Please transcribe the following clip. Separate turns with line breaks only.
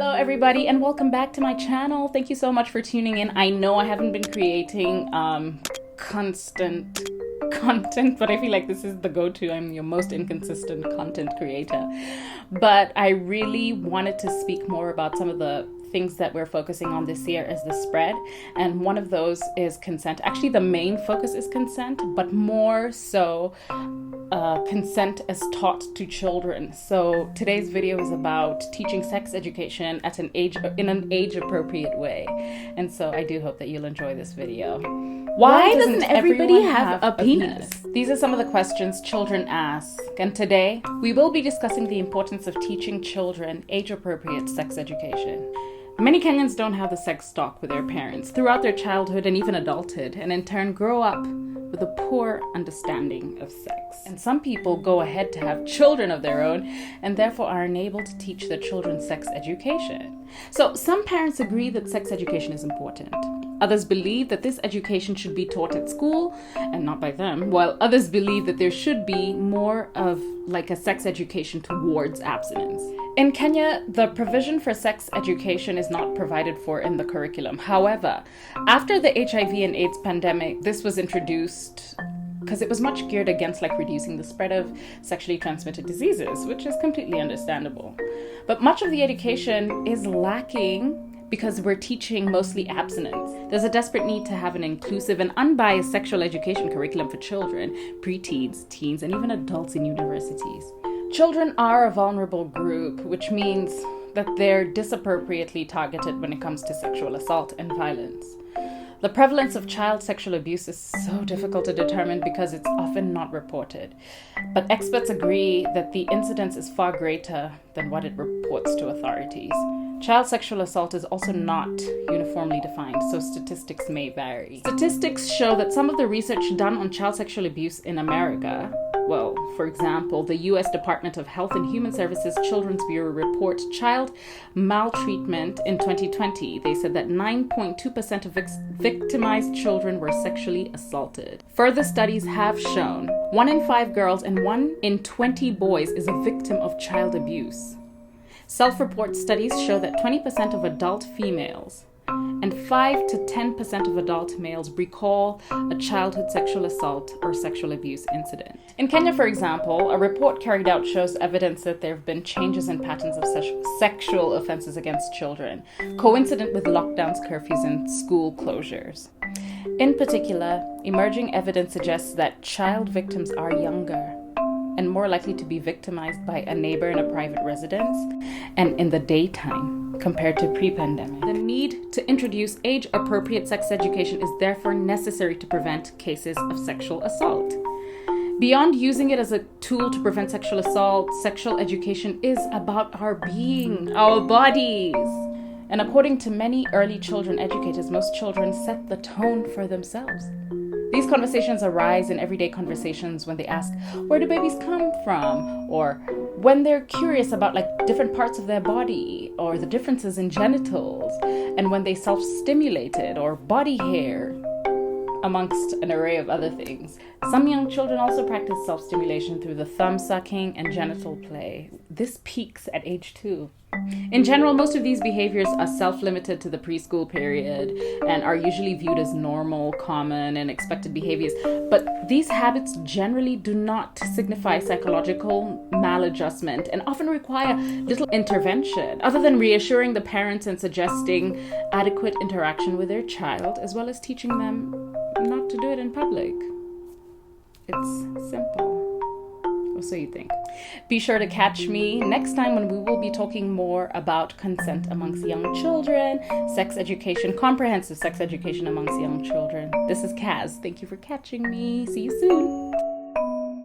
Hello everybody and welcome back to my channel. Thank you so much for tuning in. I know I haven't been creating constant content, but I feel like this is the go-to. I'm your most inconsistent content creator. But I really wanted to speak more about some of the things that we're focusing on this year as the spread, and one of those is consent. Actually, the main focus is consent, but more so consent as taught to children. So today's video is about teaching sex education at in an age-appropriate way, and so I do hope that you'll enjoy this video. Why doesn't everybody have a penis? These are some of the questions children ask, and today we will be discussing the importance of teaching children age-appropriate sex education. Many Kenyans don't have the sex talk with their parents throughout their childhood and even adulthood, and in turn grow up with a poor understanding of sex. And some people go ahead to have children of their own and therefore are unable to teach their children sex education. So some parents agree that sex education is important. Others believe that this education should be taught at school and not by them, while others believe that there should be more of like a sex education towards abstinence. In Kenya, the provision for sex education is not provided for in the curriculum. However, after the HIV and AIDS pandemic, this was introduced because it was much geared against like reducing the spread of sexually transmitted diseases, which is completely understandable. But much of the education is lacking because we're teaching mostly abstinence. There's a desperate need to have an inclusive and unbiased sexual education curriculum for children, preteens, teens, and even adults in universities. Children are a vulnerable group, which means that they're disappropriately targeted when it comes to sexual assault and violence. The prevalence of child sexual abuse is so difficult to determine because it's often not reported. But experts agree that the incidence is far greater than what it reports to authorities. Child sexual assault is also not uniformly defined, so statistics may vary. Statistics show that some of the research done on child sexual abuse in America, well, for example, the U.S. Department of Health and Human Services Children's Bureau report child maltreatment in 2020. They said that 9.2% of victimized children were sexually assaulted. Further studies have shown 1 in 5 girls and 1 in 20 boys is a victim of child abuse. Self-report studies show that 20% of adult females and 5 to 10% of adult males recall a childhood sexual assault or sexual abuse incident. In Kenya, for example, a report carried out shows evidence that there have been changes in patterns of sexual offenses against children, coincident with lockdowns, curfews, and school closures. In particular, emerging evidence suggests that child victims are younger and more likely to be victimized by a neighbor in a private residence and in the daytime compared to pre-pandemic. The need to introduce age-appropriate sex education is therefore necessary to prevent cases of sexual assault. Beyond using it as a tool to prevent sexual assault, sexual education is about our being, our bodies. And according to many early children educators, most children set the tone for themselves. These conversations arise in everyday conversations when they ask, where do babies come from? Or when they're curious about like different parts of their body or the differences in genitals, and when they self-stimulated or body hair, amongst an array of other things. Some young children also practice self-stimulation through the thumb sucking and genital play. This peaks at age 2. In general, most of these behaviors are self-limited to the preschool period and are usually viewed as normal, common, and expected behaviors. But these habits generally do not signify psychological maladjustment and often require little intervention, other than reassuring the parents and suggesting adequate interaction with their child, as well as teaching them not to do it in public. It's simple. Or so you think. Be sure to catch me next time when we will be talking more about consent amongst young children, sex education, comprehensive sex education amongst young children. This is Kaz. Thank you for catching me. See you soon.